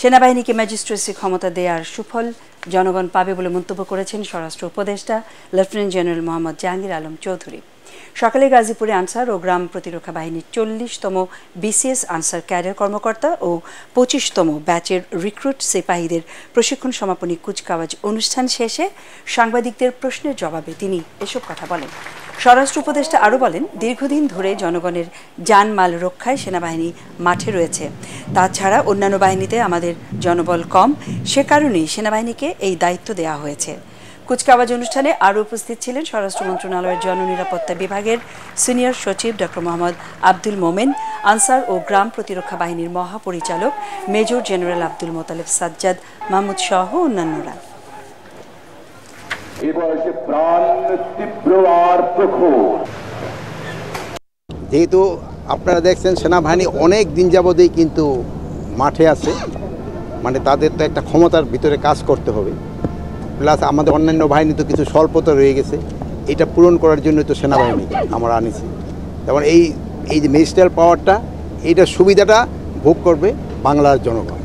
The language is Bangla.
সেনাবাহিনীকে ম্যাজিস্ট্রেসি ক্ষমতা দেওয়ার সুফল জনগণ পাবে বলে মন্তব্য করেছেন স্বরাষ্ট্র উপদেষ্টা লেফটেন্যান্ট জেনারেল মোহাম্মদ জাহাঙ্গীর আলম চৌধুরী। সকালে গাজীপুরে আনসার ও গ্রাম প্রতিরক্ষা বাহিনীর 40তম বিসিএস আনসার ক্যাডার কর্মকর্তা ও 25তম ব্যাচের রিক্রুট সিপাহীদের প্রশিক্ষণ সমাপনী কুচকাওয়াজ অনুষ্ঠান শেষে সাংবাদিকদের প্রশ্নের জবাবে তিনি এসব কথা বলেন। স্বরাষ্ট্র উপদেষ্টা আরও বলেন, দীর্ঘদিন ধরে জনগণের জানমাল রক্ষায় সেনাবাহিনী মাঠে রয়েছে। তাছাড়া অন্যান্য বাহিনীতে আমাদের জনবল কম, সে কারণেই সেনাবাহিনীকে এই দায়িত্ব দেওয়া হয়েছে। কুচকাওয়াজ অনুষ্ঠানে আরও উপস্থিত ছিলেন স্বরাষ্ট্র মন্ত্রণালয়ের জননিরাপত্তা বিভাগের সিনিয়র সচিব ডক্টর মোহাম্মদ আব্দুল মোমেন, আনসার ও গ্রাম প্রতিরক্ষা বাহিনীর মহাপরিচালক মেজর জেনারেল আব্দুল মোতালেব সাজ্জাদ মাহমুদ সহ অন্যান্যরা। যেহেতু আপনারা দেখছেন সেনাবাহিনী অনেক দিন যাবতেই কিন্তু মাঠে আছে, মানে তাদের তো একটা ক্ষমতার ভিতরে কাজ করতে হবে, প্লাস আমাদের অন্যান্য বাহিনী তো কিছু স্বল্পতা রয়ে গেছে, এটা পূরণ করার জন্য তো সেনাবাহিনী আমরা আনিছি। যেমন এই যে ম্যাজিস্ট্রিয়াল পাওয়ারটা, এইটার সুবিধাটা ভোগ করবে বাংলার জনগণ।